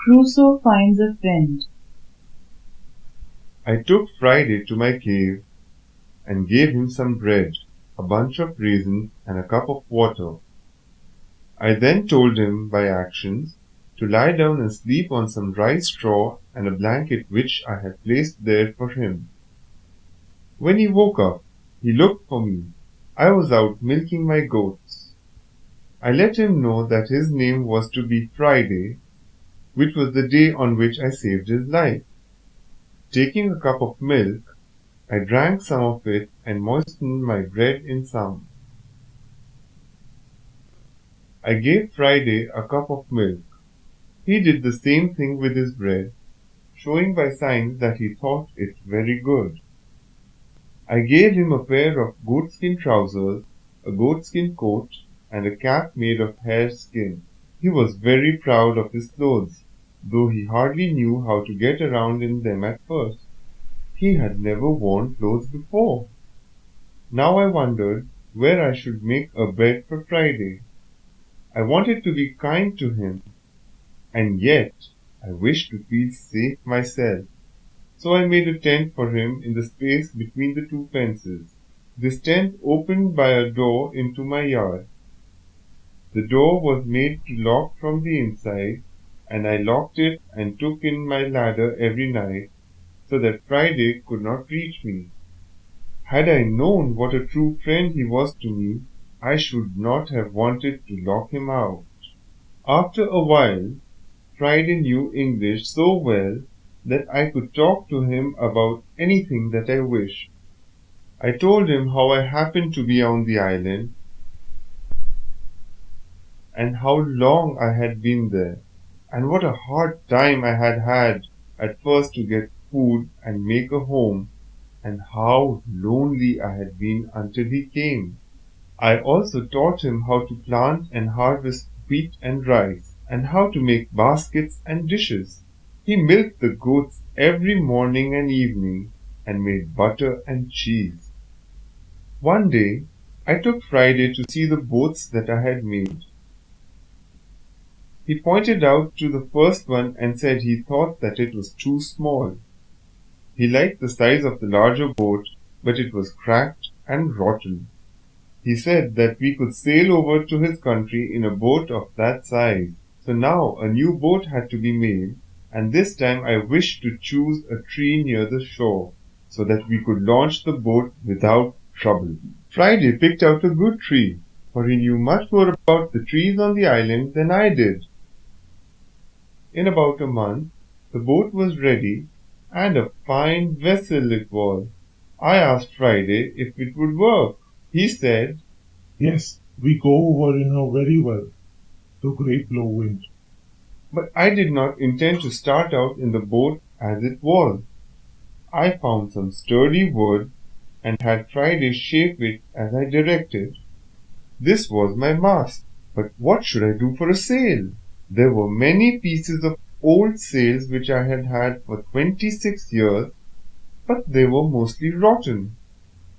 Crusoe finds a friend. I took Friday to my cave and gave him some bread, a bunch of raisins, and a cup of water. I then told him by actions to lie down and sleep on some dry straw and a blanket which I had placed there for him. When he woke up, he looked for me. I was out milking my goats. I let him know that his name was to be Friday, which was the day on which I saved his life. Taking a cup of milk, I drank some of it and moistened my bread in some. I gave Friday a cup of milk. He did the same thing with his bread, showing by signs that he thought it very good. I gave him a pair of goatskin trousers, a goatskin coat, and a cap made of hare skin. He was very proud of his clothes, though he hardly knew how to get around in them at first. He had never worn clothes before. Now I wondered where I should make a bed for Friday. I wanted to be kind to him, and yet I wished to feel safe myself. So I made a tent for him in the space between the two fences. This tent opened by a door into my yard. The door was made to lock from the inside, and I locked it and took in my ladder every night, so that Friday could not reach me. Had I known what a true friend he was to me, I should not have wanted to lock him out. After a while, Friday knew English so well that I could talk to him about anything that I wished. I told him how I happened to be on the island and how long I had been there, and what a hard time I had had at first to get food and make a home, and how lonely I had been until he came. I also taught him how to plant and harvest wheat and rice, and how to make baskets and dishes. He milked the goats every morning and evening, and made butter and cheese. One day I took Friday to see the boats that I had made. He pointed out to the first one and said he thought that it was too small. He liked the size of the larger boat, but it was cracked and rotten. He said that we could sail over to his country in a boat of that size. So now a new boat had to be made, and this time I wished to choose a tree near the shore, so that we could launch the boat without trouble. Friday picked out a good tree, for he knew much more about the trees on the island than I did. In about a month, the boat was ready, and a fine vessel it was. I asked Friday if it would work. He said, "Yes, we go over in her very well, the great blow wind." But I did not intend to start out in the boat as it was. I found some sturdy wood and had Friday shape it as I directed. This was my mast, but what should I do for a sail? There were many pieces of old sails which I had had for 26 years, but they were mostly rotten.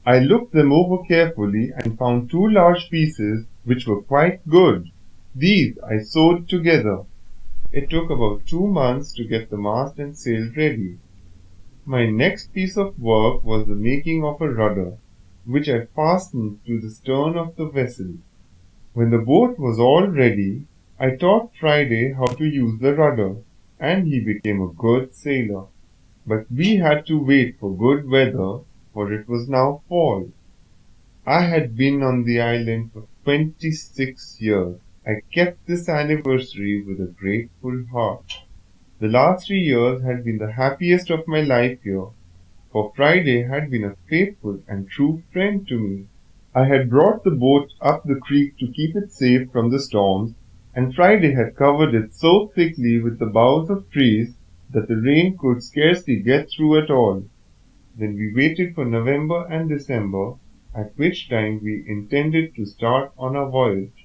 I looked them over carefully and found two large pieces which were quite good. These I sewed together. It took about 2 months to get the mast and sail ready. My next piece of work was the making of a rudder, which I fastened to the stern of the vessel. When the boat was all ready, I taught Friday how to use the rudder, and he became a good sailor. But we had to wait for good weather, for it was now fall. I had been on the island for 26 years. I kept this anniversary with a grateful heart. The last 3 years had been the happiest of my life here, for Friday had been a faithful and true friend to me. I had brought the boat up the creek to keep it safe from the storms, and Friday had covered it so thickly with the boughs of trees that the rain could scarcely get through at all. Then we waited for November and December, at which time we intended to start on our voyage.